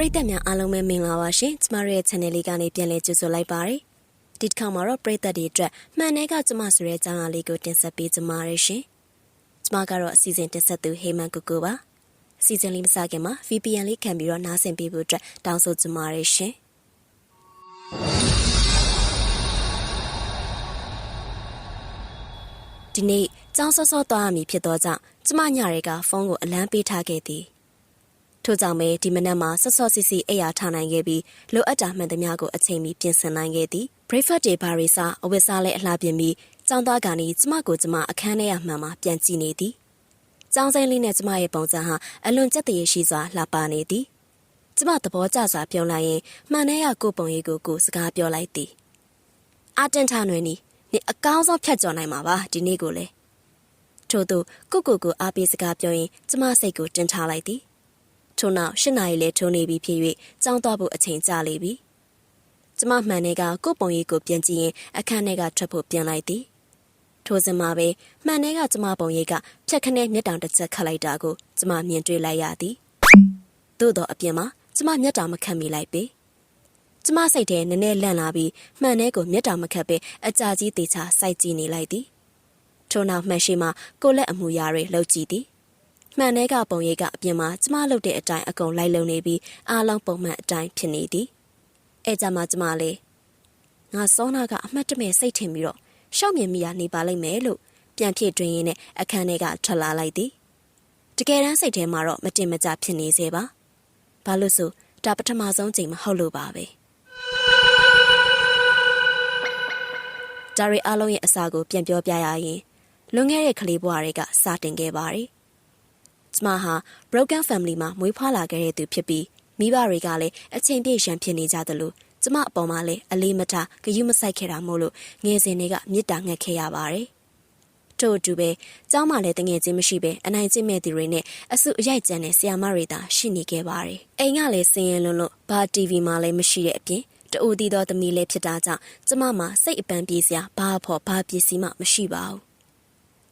ရိသတ်များအားလုံးပဲမင်္ဂလာပါရှင်ကျမတို့ရဲ့ channel လေးကနေပြန်လည်ကြိုဆိုလိုက်ပါတယ်ဒီတစ်ခါမှာတော့ပရိသတ်တွေအတွက်မှန်တဲ့ကကျမဆိုတဲ့ကြောင်းအားလေးကိုတင်ဆက်ပေးကြပါရရှင်ကျမကတော့အစီအစဉ်တင်ဆက်သူဟေမန်ကိုကိုပါအစီအစဉ်လေးမစခင်မှာ VPN လေးခံပြီးတော့နားဆင်ပေးဖို့အတွက်တောင်းဆိုကြပါရရှင်ဒီနေ့ကျောင်းစောစောသွားရမည်ဖြစ်သောကြောင့်ကျမညတွေကဖုန်းကိုအလံပေးထားခဲ့သည်ထို့ကြောင့်ပဲဒီမနက်မှာဆော့ဆော့စီစီအိယာထားနိုင်ခဲ့ပြီးလိုအပ်တာမှန်သမျှကိုအချိန်မီပြင်ဆင်နိုင်ခဲ့သည် breakfast တွေဘာတွေစားအဝတ်စားလဲအလှပြင်ပြီးကျောင်းသားကနေကျမကိုကျမအခန်းထဲရမှန်မှာပြန်ကြည့်နေသည်ကျောင်းဆိုင်လေးနဲ့ကျမရဲ့ပုံစံဟာအလွန်ကြက်တရေရှိစွာလှပနေသည်ကျမသဘောကျစွာပြောလိုက်ရင်မှန်တဲ့ရကိုပုံရိပ်ကိုစကားပြောလိုက်သည်အတင်ထနွယ်နီနေအကောင်းဆုံးဖြတ်ကျော်နိုင်မှာပါဒီနေ့ကိုလေထို့သူကိုအားပေးစကားပြောရင်ကျမစိတ်ကိုတင်ထားလိုက်သည်ထို့နောက်8နာရီလဲထိုးနေပြီဖြစ်၍ကြောင်းသွားဖို့အချိန်ကြာလေပြီကျမမှန်တဲ့ကကိုပုံရိပ်ကိုပြန်ကြည့်ရင်အခန်းထဲကထွက်ဖို့ပြန်လိုက်သည်ထိုစဉ်မှာပဲမှန်တဲ့ကကျမပုံရိပ်ကဖြက်ခနဲမျက်တောင်တစ်ချက်ခတ်လိုက်တာကိုကျမမြင်တွေ့လိုက်ရသည်သို့တော့အပြင်မှာကျမမျက်တောင်မခတ်မိလိုက်ပေကျမစိတ်ထဲနည်းနည်းလန့်လာပြီးမှန်တဲ့ကိုမျက်တောင်မခတ်ပဲအကြာကြီးတေချာစိုက်ကြည့်နေလိုက်သည်ထို့နောက်မှန်ရှိမှကိုလက်အမူအရာတွေလှုပ်ကြည့်သည်မှန်တဲ့ကပုံရိပ်ကအပြင်မှာကျမလှုပ်တဲ့အတိုင်းအကုန်လိုက်လုံနေပြီးအားလုံးပုံမှန်အတိုင်းဖြစ်နေသည်အဲကြမှာကျမလေးငါစောနာကအမှတ်တမဲ့စိတ်ထင်ပြီးတော့ရှောက်မြင်မိရနေပါလိမ့်မယ်လို့ပြန်ဖြည့်တွင်ရင်းနဲ့အခန်းထဲကထွက်လာလိုက်သည်တကယ်တမ်းစိတ်ထဲမှာတော့မတင်မကျဖြစ်နေစေပါဘာလို့ဆိုဒါပထမဆုံးချိန်မဟုတ်လို့ပါပဲဒါရီအားလုံးရဲ့အစာကိုပြန်ပြောပြရရင်လွန်ခဲ့တဲ့ကလေးဘဝတွေကစတင်ခဲ့ပါတယ်ကျမဟာ broken family မှာမွေးဖွားလာခဲ့တဲ့သူဖြစ်ပြီးမိဘတွေကလည်းအချိန်ပြည့်ရန်ဖြစ်နေကြသလိုကျမအပေါ်မှာလည်းအလေးမထားဂရုမစိုက်ခဲ့တာမို့လို့ငယ်စဉ်တွေကမေတ္တာငတ်ခဲ့ရပါတယ်။ထို့အတူပဲကျောင်းမှာလည်းတငယ်ချင်းမရှိပဲအနိုင်ကျင့်မဲ့သူတွေနဲ့အစုအရိုက်ကြမ်းတဲ့ဆရာမတွေသာရှိနေခဲ့ပါတယ်။အိမ်ကလည်းစင်ရင်လွန်းလို့ဘာ TV မှလည်းမရှိတဲ့အပြင်တူတီသောသမီးလည်းဖြစ်တာကြောင့်ကျမမှာစိတ်အပန်းပြေးစရာဘာဖို့ဘာပစ္စည်းမှမရှိပါဘူး။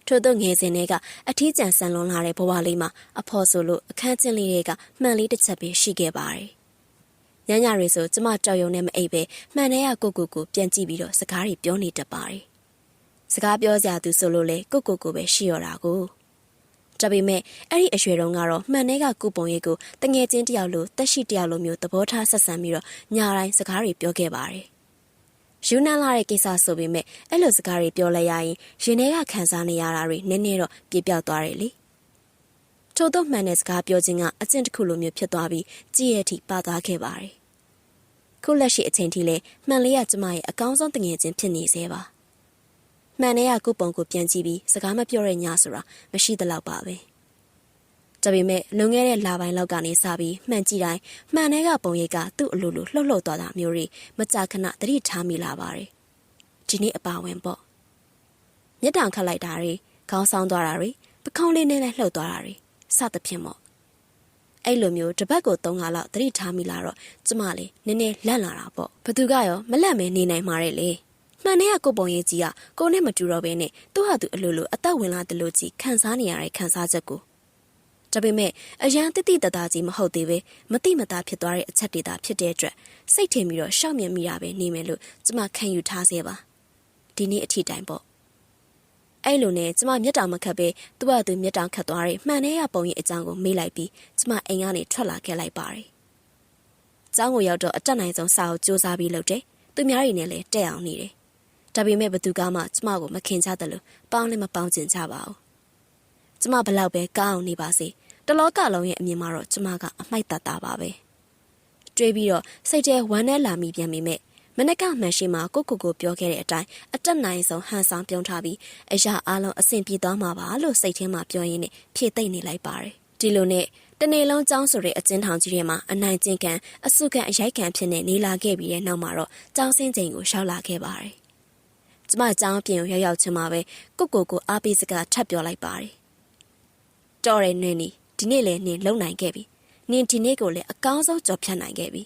ထို့သောငယ်စဉ်တွေကအထီးကျန်ဆန်လွန်လာတဲ့ဘဝလေးမှာအဖော်ဆိုလို့အခန်းချင်းလေးတွေကမှန်လေးတစ်ချက်ပဲရှိခဲ့ပါတယ်။ညညတွေဆိုကျမကြောက်ရွံ့နဲ့မအိပ်ပဲမှန်တဲ့ကိုပြန်ကြည့်ပြီးတော့စကားတွေပြောနေတတ်ပါတယ်။စကားပြောစရာသူဆိုလို့လေကိုပဲရှိရတာကို။ဒါပေမဲ့အဲ့ဒီအရွယ်တုန်းကတော့မှန်တဲ့ကိုပုံရိပ်ကိုတငယ်ချင်းတယောက်လိုတက်ရှိတယောက်လိုမျိုးသဘောထားဆက်ဆံပြီးတော့ညာတိုင်းစကားတွေပြောခဲ့ပါတယ်။ယူနန်လာတဲ့ကိစ္စဆိုပေမဲ့အဲ့လိုစကားတွေပြောလိုက်ရရင်ရင်ထဲကခံစားနေရတာတွေနည်းနည်းတော့ပြေပြောက်သွားတယ်လေ။ထို့သောမှန်တဲ့စကားပြောခြင်းကအကျင့်တစ်ခုလိုမျိုးဖြစ်သွားပြီးကြည်ရဲ့အထိပါသွားခဲ့ပါတယ်။ခုလက်ရှိအချိန်ထိလည်းမှန်လေးကကျမရဲ့အကောင်းဆုံးတငယ်ချင်းဖြစ်နေသေးပါ။မှန်တဲ့ကိုပုံကိုပြန်ကြည့်ပြီးစကားမပြောတဲ့ညဆိုတာမရှိသလောက်ပါပဲ။ဒါပေမဲ့လွန်ခဲ့တဲ့လပိုင်းလောက်ကနေစပြီးမှန်ကြည့်တိုင်းမှန်တဲ့ကပုံရိပ်ကသူ့အလိုလိုလှုပ်လှုပ်သွားတာမျိုးတွေမကြာခဏသတိထားမိလာပါတယ်။ဒီနေ့အပါဝင်ပေါ့။မျက်တောင်ခတ်လိုက်တာတွေခေါင်းဆောင်သွားတာတွေပခုံးလေးနဲ့လှုပ်သွားတာတွေစသဖြင့်ပေါ့။အဲ့လိုမျိုးတပတ်ကို3ခါလောက်သတိထားမိလာတော့ကျမလေးနည်းနည်းလန့်လာတာပေါ့။ဘသူကရောမလန့်မဲနေနိုင်မှာတဲ့လေ။မှန်တဲ့ကိုပုံရိပ်ကြီးကကိုနဲ့မတူတော့ဘဲနဲ့သူ့ဟာသူအလိုလိုအသက်ဝင်လာတယ်လို့ကြီးခံစားနေရတဲ့ခံစားချက်ကိုဒါပေမဲ့အရန်တိတသားကြီးမဟုတ်သေးပဲမတိမသားဖြစ်သွားတဲ့အချက်တွေသာဖြစ်တဲ့အတွက်စိတ်ထင်ပြီးတော့ရှောက်မြင်မိတာပဲနေမယ်လို့ကျမခံယူထားစေပါဒီနေ့အထိတိုင်းပေါ့အဲ့လိုနဲ့ကျမမျက်တောင်မခတ်ပဲသူ့ဟာသူမျက်တောင်ခတ်သွားတဲ့မှန်တဲ့ပုံရိပ်အကြောင်းကိုမေးလိုက်ပြီးကျမအိမ်ကနေထွက်လာခဲ့လိုက်ပါတယ်ကျောင်းကိုရောက်တော့အတက်နိုင်ဆုံးစာအုပ်စူးစမ်းပြီးလုပ်တယ်သူများတွေနဲ့လည်းတက်အောင်နေတယ်ဒါပေမဲ့ဘသူကမှကျမကိုမခင်ကြတယ်လို့ပေါင်းလည်းမပေါင်းကျင်ကြပါဘူးကျမဘလောက်ပဲကောင်းအောင်နေပါစေတလောကလုံးရဲ့အမြင်မှာတော့ကျမကအမိုက်တတ်တာပါပဲတွေးပြီးတော့စိတ်ထဲဝမ်းနဲ့လာမိပြန်မိမဲ့မနက်ကမှန်ရှိမှကိုပြောခဲ့တဲ့အတိုင်းအတက်နိုင်ဆုံးဟန်ဆောင်ပြုံးထားပြီးအရာအလုံးအဆင်ပြေသွားမှာပါလို့စိတ်ထဲမှာပြောရင်းနဲ့ဖြည့်သိမ့်နေလိုက်ပါတယ်ဒီလိုနဲ့တနေ့လုံးကျောင်းဆိုတဲ့အကျဉ်းထောင်ကြီးထဲမှာအနိုင်ကျင့်ကန်အစုကန်အရိုက်ကန်ဖြစ်နေလာခဲ့ပြီးတဲ့နောက်မှာတော့ကျောင်းဆင်းချိန်ကိုရှောက်လာခဲ့ပါတယ်ကျမကျောင်းပြင်ကိုရောက်ချင်းမှာပဲကိုအားပေးစကားထပ်ပြောလိုက်ပါတယ်တော်တယ်နင်းဒီနေ့လည်းနင်းလုံနိုင်ခဲ့ပြီနင်းဒီနေ့ကိုလည်းအကောင်းဆုံးကြော်ဖြတ်နိုင်ခဲ့ပြီ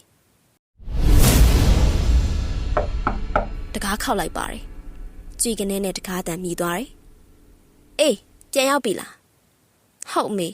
တကားခောက်လိုက်ပါတယ်ကြွေကနေနဲ့တကားတန်မြည်သွားတယ်အေးပြန်ရောက်ပြီလားဟုတ်မေ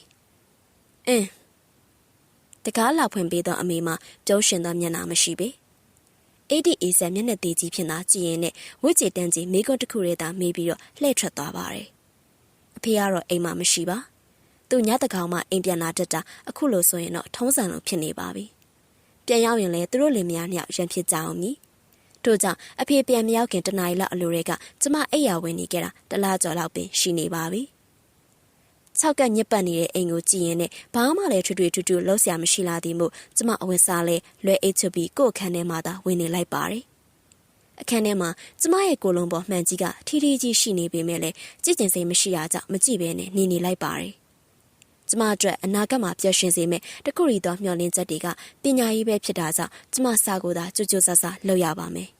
တ ကားလာဖွင့်ပေးသောအမေမှာပြုံးရှင်သောမျက်နှာမရှိပေ။ADA ဆက်မျက်နှာသေးကြီးဖြစ်သာကြည့်ရင်နဲ့ဝိကျတန်းကြီးမိကွန်းတစ်ခုရဲသာမေးပြီးတော့လှည့်ထွက်သွားပါတယ်။အဖေကတော့အိမ်မှာမရှိပါ။သူညတကောင်မှအိမ်ပြန်လာတတ်တာအခုလိုဆိုရင်တော့ထုံးစံလိုဖြစ်နေပါပြီ။ပြန်ရောက်ရင်လည်းသူတို့လင်မယားနှစ်ယောက်ရန်ဖြစ်ကြအောင်မည်။ထို့ကြောင့်အဖေပြန်မရောက်ခင်တနားရီလောက်အလိုတွေကကျမအိယာဝင်နေကြတာတလားကျော်လောက်ပင်ရှိနေပါပြီ။6ကညစ်ပတ်နေတဲ့အိမ်ကိုကြည့်ရင်နဲ့ဘာမှလည်းထွေထွေထူးထူးလှုပ်ရှားမရှိလာသည်မို့ကျမအဝတ်စားလဲလွယ်အိတ်ချပြီးကို့အခန်းထဲမှာသာဝင်နေလိုက်ပါတယ်။အခန်းထဲမှာကျမရဲ့ကိုယ်လုံးပေါ်မှန်ကြီးကထီထီကြီးရှိနေပေမဲ့လည်းကြည့်ကျင်စိတ်မရှိတာကြောင့်မကြည့်ဘဲနဲ့နေလိုက်ပါတယ်။ကျမအတွက်အနာဂတ်မှာပျော်ရွှင်စေမယ့်တခုရီသောမျှော်လင့်ချက်တွေကပညာရေးပဲဖြစ်တာကြောင့်ကျမစာကိုသာကြွကြွဆဆလုပ်ရပါမယ်။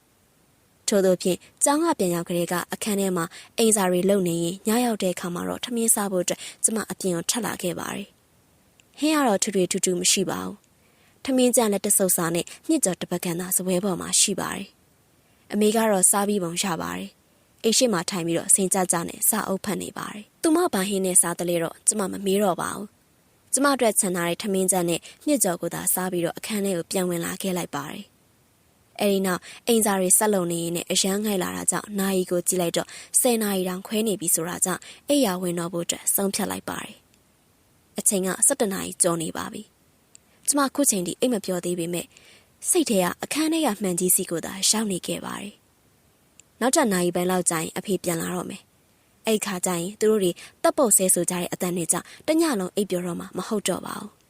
ထို့သောဖြင့်ကျောင်းကပြန်ရောက်ကလေးကအခန်းထဲမှာအိမ်စာတွေလုပ်နေရင်ညရောက်တဲ့အခါမှာတော့ထမင်းစားဖို့အတွက်ကျမအပြင်ကိုထွက်လာခဲ့ပါတယ်။ဟင်းကတော့ထွေထွေထူးထူးမရှိပါဘူး။ထမင်းကြမ်းလက်တဆုပ်စာနဲ့ညစ်ကြော်တပတ်ကန်သာစပွဲပေါ်မှာရှိပါတယ်။အမေကတော့စားပြီးပုံရပါတယ်။အိမ်ရှိမှထိုင်ပြီးတော့စင်ကြကြနဲ့စာအုပ်ဖတ်နေပါတယ်။သူမဘာဟင်းနဲ့စားတလေတော့ကျမမမေးတော့ပါဘူး။ကျမအတွက်ခြံထားတဲ့ထမင်းကြမ်းနဲ့ညစ်ကြော်ကိုသာစားပြီးတော့အခန်းထဲကိုပြန်ဝင်လာခဲ့လိုက်ပါတယ်။အဲဒီနောက်အိမ်စာတွေဆက်လုံနေရင်လည်းအရန်ငိုက်လာတာကြောင့်နာရီကိုကြည့်လိုက်တော့10နာရီတောင်ခွဲနေပြီဆိုတာကြောင့်အိယာဝင်တော့ဖို့အတွက်ဆုံးဖြတ်လိုက်ပါတယ်။အချိန်က17နာရီကျော်နေပါပြီ။ကျမခုချိန်ထိအိမ်မပြောသေးပေမဲ့စိတ်ထဲကအခန်းထဲကမှန်ကြီးစီကိုသာရှောက်နေခဲ့ပါတယ်။နောက်ထပ်နာရီပိုင်းလောက်ကြာရင်အဖေပြန်လာတော့မယ်။အဲ့ခါကျရင်သူတို့တွေတပ်ပုတ်ဆဲဆိုကြတဲ့အတန်တွေကြောင့်တညလုံးအိပ်ပျော်တော့မှမဟုတ်တော့ပါဘူး။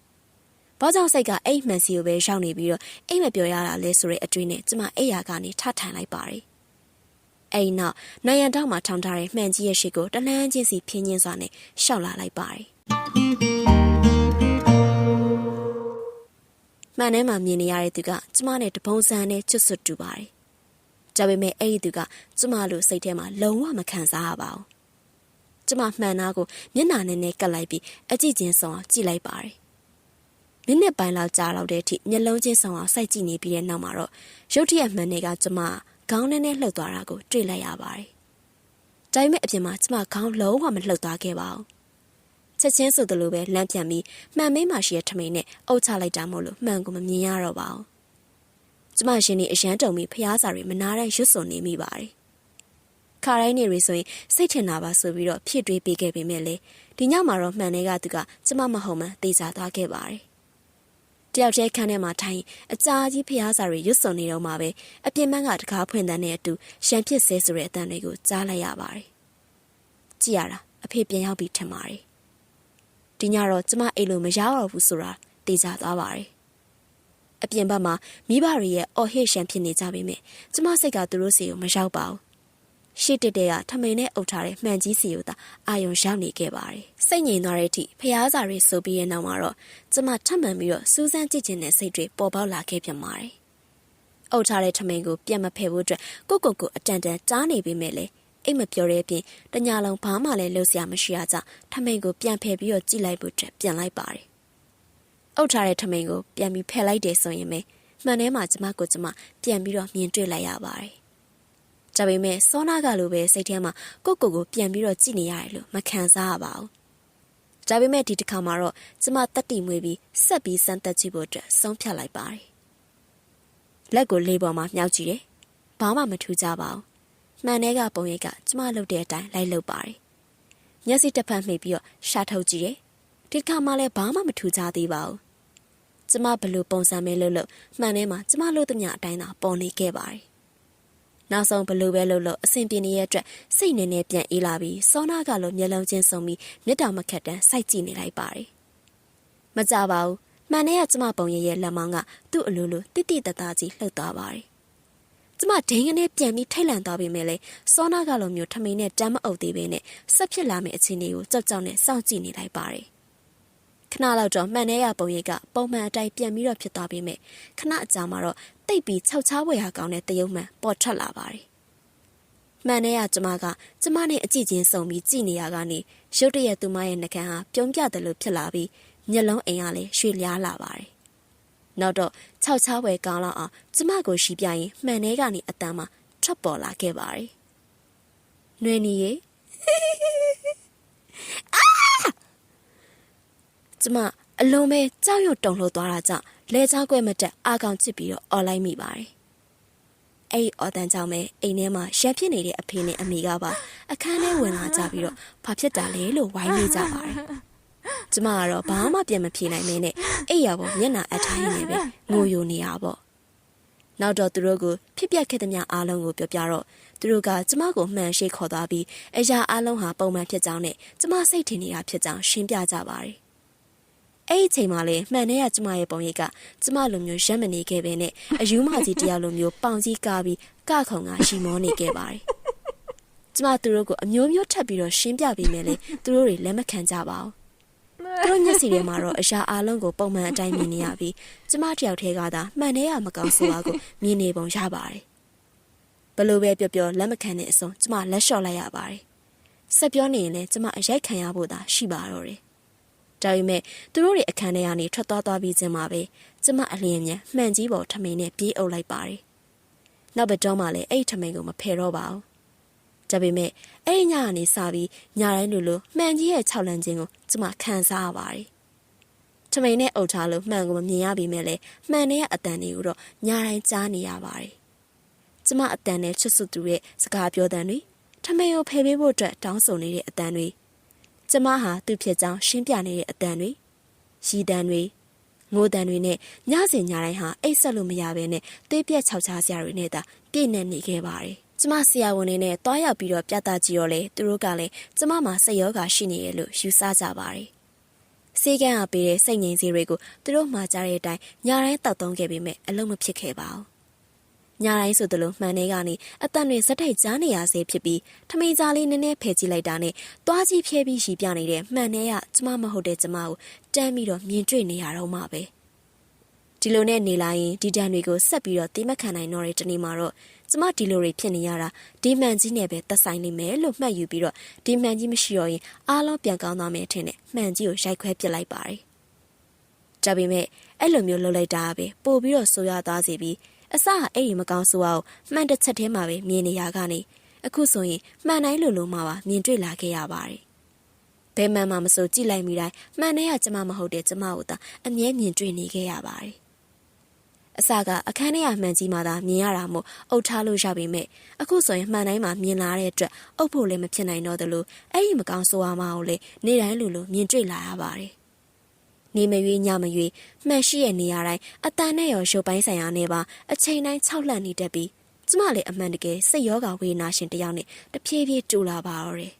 ဘာကြောင့်စိတ်ကအိမ်မှန်စီကိုပဲရှောက်နေပြီးတော့အိမ်မပြောရတာလဲဆိုတဲ့အတွေ့နဲ့ကျမအိယာကနေထထိုင်လိုက်ပါတယ်။အဲ့နောက်နိုင်ရန်တောက်မှာထောင်ထားတဲ့မှန်ကြီးရဲ့ရှိကိုတလန်းချင်းစီဖြင်းချင်းစွာနဲ့ရှောက်လာလိုက်ပါတယ်။မှန်ထဲမှာမြင်နေရတဲ့သူကကျမနဲ့တပုံစံနဲ့ချွတ်ဆွတ်တူပါတယ်။ဒါပေမဲ့အဲ့ဒီသူကကျမလိုစိတ်ထဲမှာလုံးဝမခံစားရပါဘူး။ကျမမှန်သားကိုမျက်နှာနဲ့ကပ်လိုက်ပြီးအကြည့်ချင်းဆောင်အောင်ကြည့်လိုက်ပါတယ်။မိနစ်ပိုင်းလောက်ကြာတော့တဲ့အထိမျက်လုံးချင်းဆောင်အောင်စိုက်ကြည့်နေပြီးတဲ့နောက်မှာတော့ရုတ်တရက်မှန်တွေကကျမခေါင်းနဲ့လှုပ်သွားတာကိုတွေ့လိုက်ရပါတယ်။ဒါပေမဲ့အပြင်မှာကျမခေါင်းလုံးဝမလှုပ်သွားခဲ့ပါဘူး။ချက်ချင်းဆိုသလိုပဲလမ်းပြန်ပြီးမှန်မေးမှရှိတဲ့ထမိန်နဲ့အုပ်ချလိုက်တာမို့လို့မှန်ကိုမမြင်ရတော့ပါဘူး။ကျမရှင်နေအရန်တုံပြီးဖျားစာတွေမနာတဲ့ရွတ်စွန်နေမိပါတယ်။ခါတိုင်းနေရီဆိုရင်စိတ်ထင်တာပါဆိုပြီးတော့ဖြစ်တွေးပေးခဲ့ပေမဲ့လေဒီညမှာတော့မှန်တွေကသူကကျမမဟုတ်မှသိကြသွားခဲ့ပါတယ်။တယောက်တည်းခန်းထဲမှာထိုင်အကြာကြီးဖျားစာတွေရွတ်စွန်နေတော့မှပဲအပြင်ပန်းကတကားဖွင့်တဲ့နဲ့အတူရှမ်းဖြစ်ဆဲဆိုတဲ့အတန်တွေကိုကြားလိုက်ရပါတယ်။ကြည့်ရတာအဖေပြန်ရောက်ပြီးထင်ပါတယ်။ဒီညတော့ကျမအိမ်လိုမရောက်တော့ဘူးဆိုတာသိကြသွားပါတယ်။အပြင်ဘက်မှာမိဘတွေရဲ့အော်ဟစ်ရှမ်းဖြစ်နေကြပေမဲ့ကျမစိတ်ကသူတို့စီကိုမရောက်ပါဘူး။ရှေ့တက်တဲ့ကထမိန်နဲ့အုပ်ထားတဲ့မှန်ကြီးစီကိုသာအာယုံရောက်နေခဲ့ပါတယ်။စိတ်ငြိမ်သွားတဲ့အထိဖျားစာတွေဆိုပြီးတဲ့နောက်မှာတော့ကျမထပ်မံပြီးတော့စူးစမ်းကြည့်ခြင်းနဲ့စိတ်တွေပေါ်ပေါက်လာခဲ့ပြန်ပါတယ်။အုပ်ထားတဲ့ထမိန်ကိုပြန်မဖယ်ဖို့အတွက်ကိုအတန်တန်တားနေပေမဲ့လည်းအိတ်မပြောတဲ့အပြင်တညာလုံးဘာမှလည်းလှုပ်ရှားမရှိရကြထမိန်ကိုပြန်ဖယ်ပြီးတော့ကြည့်လိုက်ဖို့အတွက်ပြန်လိုက်ပါတယ်။အုပ်ထားတဲ့ထမိန်ကိုပြန်ပြီးဖယ်လိုက်တယ်ဆိုရင်ပဲမှန်ထဲမှာကျမပြန်ပြီးတော့မြင်တွေ့လိုက်ရပါတယ်။ဒါပေမဲ့စောနာကလိုပဲစိတ်ထဲမှာကိုပြန်ပြီးတော့ကြည့်နေရတယ်လို့မခံစားရပါဘူး။ဒါပေမဲ့ဒီတစ်ခါမှာတော့ကျမတက်တီမွေးပြီးဆက်ပြီးစမ်းသက်ကြည့်ဖို့အတွက်ဆုံးဖြတ်လိုက်ပါတယ်။လက်ကိုလေးပေါ်မှာမြှောက်ကြည့်တယ်။ဘာမှမထူးကြပါဘူး။မှန်ထဲကပုံရိပ်ကကျမလှုပ်တဲ့အတိုင်းလိုက်လှုပ်ပါတယ်။မျက်စိတစ်ဖက်မှိတ်ပြီးတော့ရှာထုတ်ကြည့်တယ်။ဒီတစ်ခါမှလည်းဘာမှမထူးကြသေးပါဘူး။ကျမဘလို့ပုံစံမဲလှုပ်မှန်ထဲမှာကျမလှုပ်သမျှအတိုင်းသာပေါ်နေခဲ့ပါတယ်။နောက်ဆုံးဘလို့ပဲလှုပ်အဆင်ပြေနေတဲ့အတွက်စိတ်နဲ့ပြန်အေးလာပြီးစောနာကလိုမျက်လုံးချင်းစုံပြီးမျက်တောင်မခက်တန်းစိုက်ကြည့်နေလိုက်ပါတယ်။မကြပါဘူး။မှန်တဲ့ကကျမပုံရိပ်ရဲ့လက်မောင်းကသူ့အလိုလိုတိတိတသားကြီးလှုပ်သွားပါတယ်။ကျမဒိန်းကနေပြန်ပြီးထိတ်လန့်သွားပြီမဲ့လေစောနာကလိုမျိုးထမိန်နဲ့တမ်းမအုပ်သေးပဲနဲ့ဆက်ဖြစ်လာမယ့်အခြေအနေကိုကြောက်နဲ့စောင့်ကြည့်နေလိုက်ပါတယ်။ခဏလောက်တော့မှန်တဲ့ကပုံရိပ်ကပုံမှန်အတိုင်းပြန်ပြီးတော့ဖြစ်သွားပြီမဲ့ခဏအကြာမှာတော့တိတ်ပြီးခြောက်ချားဝယ်ဟာကောင်းတဲ့တရုပ်မှန်ပေါ်ထွက်လာပါတယ်။မှန်တဲ့ကကျမနဲ့အကြည့်ချင်းစုံပြီးကြည်နေရကနေရုတ်တရက်သူမရဲ့နှကန်းဟာပြုံးပြတယ်လို့ဖြစ်လာပြီးမျက်လုံးအိမ်ကလည်းရွှေလျားလာပါတယ်။နောက်တော့ခြောက်ချားဝယ်ကောင်းလောက်အောင်ကျမကိုရှိပြရင်မှန်တဲ့ကနေအတန်းမှာထွက်ပေါ်လာခဲ့ပါတယ်။နှွေနီရေကျမ အလုံးပဲကြောက်ရွံ့တုန်လှုပ်သွားတာကြောင့်လဲချောင်းကွဲမတက်အာကောင်ချစ်ပြီးတော့အော်လိုက်မိပါတယ်။အဲ့ဒီအော်တန်ကြောင့်ပဲအိမ်ထဲမှာရှက်ဖြစ်နေတဲ့အဖေနဲ့အမေကပါအခန်းထဲဝင်လာကြပြီးတော့ဘာဖြစ်တာလဲလို့ဝိုင်းနေကြပါတယ်။ကျမကတော့ဘာမှပြန်မဖြေနိုင်မင်းနဲ့အိပ်ရပေါ်မျက်နှာအထိုင်းနေပဲငိုယိုနေရပေါ့။နောက်တော့သူတို့ကိုဖြစ်ပျက်ခဲ့သမျှအားလုံးကိုပြောပြတော့သူတို့ကကျမကိုမှန်ရှိခေါ်သွားပြီးအရာအားလုံးဟာပုံမှန်ဖြစ်ကြောင်းနဲ့ကျမစိတ်ထင်နေတာဖြစ်ကြောင်းရှင်းပြကြပါတယ်။အဲ့ဒီအချိန်မှာလေမှန်တဲ့ကကျမရဲ့ပုံရိပ်ကကျမလိုမျိုးရက်မနေခဲ့ပဲနဲ့အယူမကြီးတယောက်လိုမျိုးပေါင်ကြီးကားပြီးကခုံကရှီမောနေခဲ့ပါတယ်။ကျမသူတို့ကိုအမျိုးမျိုးထပ်ပြီးတော့ရှင်းပြပေးမယ်လေသူတို့တွေလက်မခံကြပါဘူး။သူတို့မျက်စိထဲမှာတော့အရာအားလုံးကိုပုံမှန်အတိုင်းမြင်နေရပြီးကျမတယောက်တည်းကသာမှန်တဲ့ကမကောင်းဆိုတာကိုမြင်နေပုံရပါတယ်။ဘလို့ပဲပြောလက်မခံတဲ့အဆုံးကျမလက်လျှော့လိုက်ရပါတယ်။ဆက်ပြောနေရင်လည်းကျမအရိုက်ခံရဖို့သာရှိပါတော့တယ်။ဒါပေမဲ့သူတို့တွေအခန်းထဲကနေထွက်သွားပြီးချင်းမှာပဲကျမအလျင်မြန်မှန်ကြီးပေါ်ထမိန်နဲ့ပြေးအုပ်လိုက်ပါတယ်။နောက်ဘက်တော့မှလည်းအဲ့ထမိန်ကိုမဖယ်တော့ပါဘူး။ဒါပေမဲ့အဲ့ညကနေစပြီးညတိုင်းလိုမှန်ကြီးရဲ့6လမ်းချင်းကိုကျမခံစားရပါတယ်။ထမိန်နဲ့အုပ်ထားလို့မှန်ကိုမမြင်ရပေမဲ့လည်းမှန်နဲ့အတန်တွေကိုတော့ညတိုင်းကြားနေရပါတယ်။ကျမအတန်နဲ့ချွတ်ဆွတ်သူရဲ့စကားပြောတန်တွေထမိန်ကိုဖယ်ပေးဖို့အတွက်တောင်းဆိုနေတဲ့အတန်တွေကျမဟာသူ့ဖြစ်ကြောင်းရှင်းပြနေတဲ့အတန်တွေရီတန်တွေငိုတန်တွေနဲ့ညစဉ်ညတိုင်းဟာအိတ်ဆက်လို့မရဘဲနဲ့သွေးပြက်ခြောက်ခြားစရာတွေနဲ့သာပြည့်နေနေခဲ့ပါတယ်။ကျမဆရာဝန်တွေနဲ့တွားရောက်ပြီးတော့ပြသကြည့်တော့လေသူတို့ကလည်းကျမမှာစိတ်ရောဂါရှိနေတယ်လို့ယူဆကြပါတယ်။ဆေးကန်းအားပေးတဲ့စိတ်ငြိမ်စေးတွေကိုသူတို့မှာကြားတဲ့အတိုင်းညတိုင်းတောက်သုံးခဲ့ပေမဲ့အလုံးမဖြစ်ခဲ့ပါဘူး။ညတိုင်းဆိုသလိုမှန်နေကနေအတန်တွေစက်ထိုက်ကြားနေရစေဖြစ်ပြီးထမိန်ကြားလေးနည်းနည်းဖယ်ကြည့်လိုက်တာနဲ့တွားကြီးဖြဲပြီးရှိပြနေတဲ့မှန်နေရကျမမဟုတ်တဲ့ကျမကိုတန်းပြီးတော့မြင်တွေ့နေရတော့မှပဲဒီလိုနဲ့နေလာရင်ဒီတန်တွေကိုဆက်ပြီးတော့တိမခံနိုင်တော့တဲ့တနေ့မှာတော့ကျမဒီလိုတွေဖြစ်နေရတာဒီမှန်ကြီးနဲ့ပဲသက်ဆိုင်နေမယ်လို့မှတ်ယူပြီးတော့ဒီမှန်ကြီးမရှိတော့ရင်အားလုံးပြန်ကောင်းသွားမယ်ထင်တယ်မှန်ကြီးကိုရိုက်ခွဲပစ်လိုက်ပါတယ်ဒါပေမဲ့အဲ့လိုမျိုးလုပ်လိုက်တာပဲပို့ပြီးတော့ဆိုရသွားစေပြီးအစကအဲ့ဒီမကောင်းဆိုးအောင်မှန်တစ်ချက်တည်းမှာပဲမြင်နေရကနေအခုဆိုရင်မှန်တိုင်းလိုလိုမှပါမြင်တွေ့လာခဲ့ရပါတယ်ဘယ်မှန်မှမဆိုကြည့်လိုက်မိတိုင်းမှန်တဲ့ကကျမမဟုတ်တဲ့ကျမကိုသာအမြဲမြင်တွေ့နေခဲ့ရပါတယ်အစကအခန်းထဲကမှန်ကြီးမှသာမြင်ရတာမို့အုပ်ထားလို့ရပေမဲ့အခုဆိုရင်မှန်တိုင်းမှာမြင်လာတဲ့အတွက်အုပ်ဖို့လည်းမဖြစ်နိုင်တော့သလိုအဲ့ဒီမကောင်းဆိုးအောင်မအောင်လေနေတိုင်းလိုလိုမြင်တွေ့လာရပါတယ်နေမရွေးညမရွေးမှန်ရှိရဲ့နေရာတိုင်းအတန်နဲ့ရောရုပ်ပိုင်းဆိုင်ရာနဲ့ပါအချိန်တိုင်း6လန့်နေတတ်ပြီးကျမလည်းအမှန်တကယ်စိတ်ရောဂါဝေဒနာရှင်တယောက်နဲ့တဖြည်းဖြည်းတူလာပါတော့တယ်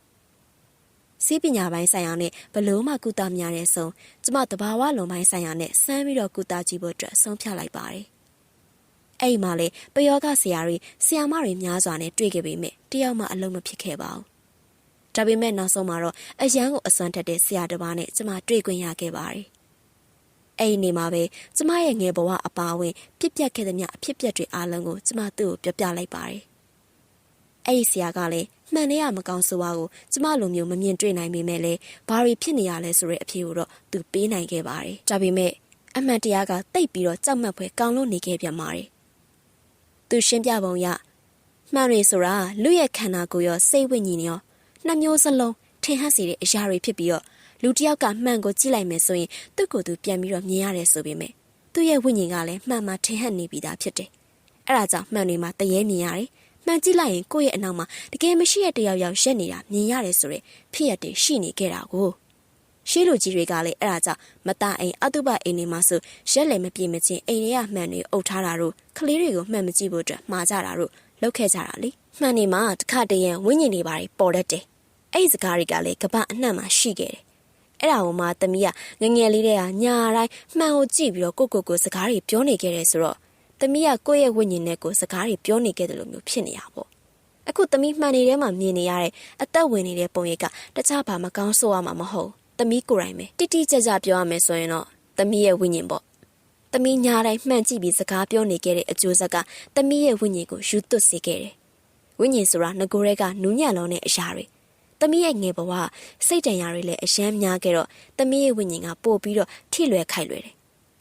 စီးပညာပိုင်းဆိုင်ရာနဲ့ဘလို့မှကုသမရတဲ့ဆုံးကျမတဘာဝလုံပိုင်းဆိုင်ရာနဲ့စမ်းပြီးတော့ကုသကြည့်ဖို့အတွက်ဆုံးဖြတ်လိုက်ပါတယ်အဲ့ဒီမှာလေပယောဂဆရာမတွေများစွာနဲ့တွေ့ခဲ့ပေမဲ့တယောက်မှအလုံးမဖြစ်ခဲ့ပါဘူးဒါပေမဲ့နောက်ဆုံးမှာတော့အရန်ကိုအစွမ်းထက်တဲ့ဆရာတစ်ပါးနဲ့ကျမတွေ့ခွင့်ရခဲ့ပါတယ်အဲ့ဒီနေ့မှာပဲကျမရဲ့ငယ်ဘဝအပါအဝင်ပြစ်ပြတ်ခဲ့တဲ့မြအဖြစ်ပြက်တွေအားလုံးကိုကျမသူ့ကိုပြောပြလိုက်ပါတယ်။အဲ့ဒီဆရာကလည်းမှန်တဲ့မကောင်းဆိုးဝါးကိုကျမလိုမျိုးမမြင်တွေ့နိုင်ပေမဲ့လည်းဘာတွေဖြစ်နေရလဲဆိုတဲ့အဖြေကိုတော့သူပေးနိုင်ခဲ့ပါတယ်။ဒါပေမဲ့အမှန်တရားကတိတ်ပြီးတော့ကြောက်မက်ဖွယ်ကောင်းလို့နေခဲ့ပြန်ပါတယ်။သူရှင်းပြပုံရမှန်တွေဆိုတာလူရဲ့ခန္ဓာကိုယ်ရောစိတ်ဝိညာဉ်ရောနှစ်မျိုးစလုံးထင်ဟပ်စေတဲ့အရာတွေဖြစ်ပြီးတော့လူတစ်ယောက်ကမှန်ကိုကြည့်လိုက်မယ်ဆိုရင်သူ့ကိုယ်သူပြန်ပြီးတော့မြင်ရတယ်ဆိုပေမဲ့သူ့ရဲ့ဝိညာဉ်ကလည်းမှန်မှထင်ဟပ်နေပြီးသားဖြစ်တယ်။အဲဒါကြောင့်မှန်တွေမှာတရေမြင်ရတယ်။မှန်ကြည့်လိုက်ရင်ကိုယ့်ရဲ့အနောက်မှာတကယ်မရှိတဲ့တယောက်ရက်နေတာမြင်ရတယ်ဆိုတဲ့ဖြစ်ရတဲ့ရှိနေခဲ့တာကိုရှေးလူကြီးတွေကလည်းအဲဒါကြောင့်မတအိမ်အတုပအိမ်တွေမှာဆိုရက်လည်းမပြေမချင်းအိမ်တွေကမှန်တွေအုပ်ထားတာတို့ကလေးတွေကိုမှန်မကြည့်ဖို့အတွက်မှားကြတာတို့လုပ်ခဲ့ကြတာလေ။မှန်တွေမှာတစ်ခါတည်းရန်ဝိညာဉ်တွေပါတယ်ပေါ်တတ်တယ်။အဲ့ဒီစကားတွေကလည်းကပအနှံ့မှာရှိခဲ့တယ်။အဲ့ဒါကိုမှသမီးကငငယ်လေးတည်းကညာတိုင်းမှန်ကိုကြည့်ပြီးတော့ကိုစကားတွေပြောနေခဲ့တယ်ဆိုတော့သမီးကကိုယ့်ရဲ့ဝိညာဉ်နဲ့ကိုစကားတွေပြောနေခဲ့တယ်လို့မျိုးဖြစ်နေတာပေါ့အခုသမီးမှန်နေထဲမှာမြင်နေရတဲ့အသက်ဝင်နေတဲ့ပုံရိပ်ကတခြားဘာမကောင်းဆိုးရမှာမဟုတ်သမီးကိုယ်တိုင်ပဲတိတိကျကျပြောရမယ်ဆိုရင်တော့သမီးရဲ့ဝိညာဉ်ပေါ့သမီးညာတိုင်းမှန်ကြည့်ပြီးစကားပြောနေခဲ့တဲ့အကျိုးဆက်ကသမီးရဲ့ဝိညာဉ်ကိုယူသွတ်စေခဲ့တယ်ဝိညာဉ်ဆိုတာငကိုယ်ကနူးညံ့လုံးတဲ့အရာတွေသမီးရဲ့ငယ်ဘဝစိတ်တန်ရာတွေလည်းအယမ်းများခဲ့တော့သမီးရဲ့ဝိညာဉ်ကပို့ပြီးတော့ထိလွယ်ခိုက်လွယ်တယ်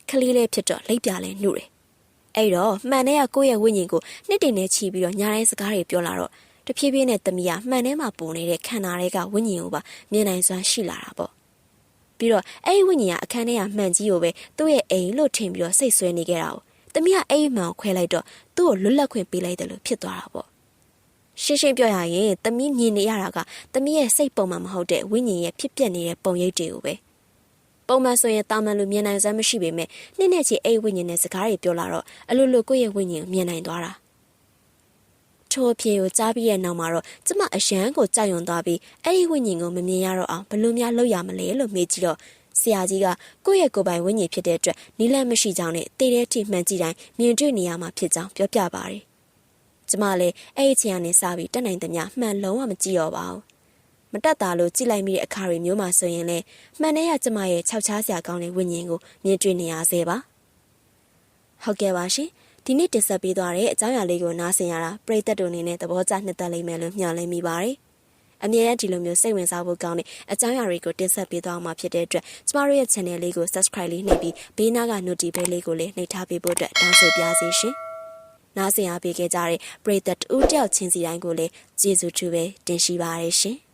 ခလေးလေးဖြစ်တော့လိပ်ပြလဲနှုတ်တယ်အဲ့တော့မှန်တဲ့ကကိုယ့်ရဲ့ဝိညာဉ်ကိုနှစ်တင်နဲ့ချီပြီးတော့ညာတိုင်းစကားတွေပြောလာတော့တဖြည်းဖြည်းနဲ့သမီးကမှန်ထဲမှာပုံနေတဲ့ခန္ဓာတွေကဝိညာဉ်ကိုပါမြင်နိုင်စွမ်းရှိလာတာပေါ့ ပြီးတော့အဲ့ဒီဝိညာဉ်ကအခန်းထဲကမှန်ကြီးကိုပဲသူ့ရဲ့အိမ်လို့ထင်ပြီးတော့စိတ်ဆွဲနေခဲ့တာ။သမီးကအဲ့ဒီမှန်ကိုခွဲလိုက်တော့သူ့ကိုလွတ်လပ်ခွင့်ပေးလိုက်တယ်လို့ဖြစ်သွားတာပေါ့။ရှင်းရှင်းပြောရရင်သမီးမြင်နေရတာကသမီးရဲ့စိတ်ပုံမှန်မဟုတ်တဲ့ဝိညာဉ်ရဲ့ဖြစ်ပျက်နေတဲ့ပုံရိပ်တွေကိုပဲ။ပုံမှန်ဆိုရင်တာမန်လူမြင်နိုင်စမ်းမရှိပေမဲ့နှစ်နဲ့ချီအဲ့ဒီဝိညာဉ်နဲ့စကားတွေပြောလာတော့အလိုလိုကိုယ့်ရဲ့ဝိညာဉ်ကိုမြင်နိုင်သွားတာ။ထို့ဖြေကိုကြားပြီးတဲ့နောက်မှာတော့ကျမအရန်ကိုကြောက်ရွံ့သွားပြီးအဲ့ဒီဝိညာဉ်ကိုမမြင်ရတော့အောင်ဘယ်လိုများလုပ်ရမလဲလို့မေးကြည့်တော့ဆရာကြီးကကိုယ့်ရဲ့ကိုယ်ပိုင်ဝိညာဉ်ဖြစ်တဲ့အတွက်နီးလန့်မရှိကြောင်းနဲ့တည်တဲ့အထိမှန်ကြည့်တိုင်းမြင်တွေ့နေရမှာဖြစ်ကြောင်းပြောပြပါတယ်။ကျမလည်းအဲ့ဒီအချိန်ကနေစပြီးတက်နိုင်သမျှမှန်လုံးဝမကြည့်တော့ပါဘူး။မတက်တာလို့ကြည့်လိုက်မိတဲ့အခါတွေမျိုးမှဆိုရင်လည်းမှန်တဲ့ရကျမရဲ့ခြောက်ခြားစရာကောင်းတဲ့ဝိညာဉ်ကိုမြင်တွေ့နေရစေပါ။ဟုတ်ကဲ့ပါရှင်။ဒီနေ့တင်ဆက်ပေးသွားတဲ့အကြောင်းအရာလေးကိုနားဆင်ရတာပရိသတ်တို့အနေနဲ့သဘောကျနှစ်သက်လိမ့်မယ်လို့မျှော်လင့်မိပါတယ်။အမြဲတမ်းဒီလိုမျိုးစိတ်ဝင်စားဖို့ကောင်းတဲ့အကြောင်းအရာတွေကိုတင်ဆက်ပေးသွားမှာဖြစ်တဲ့အတွက်ကျမတို့ရဲ့ channel လေးကို subscribe လေးနှိပ်ပြီးဘေးနားက notification လေးကိုလည်းနှိပ်ထားပေးဖို့အတွက်တောင်းဆိုပါရစေရှင်။နားဆင်အားပေးခဲ့ကြတဲ့ပရိသတ်တူတယောက်ချင်းစီတိုင်းကိုလည်းကျေးဇူးတူပဲတင်ရှိပါရရှင်။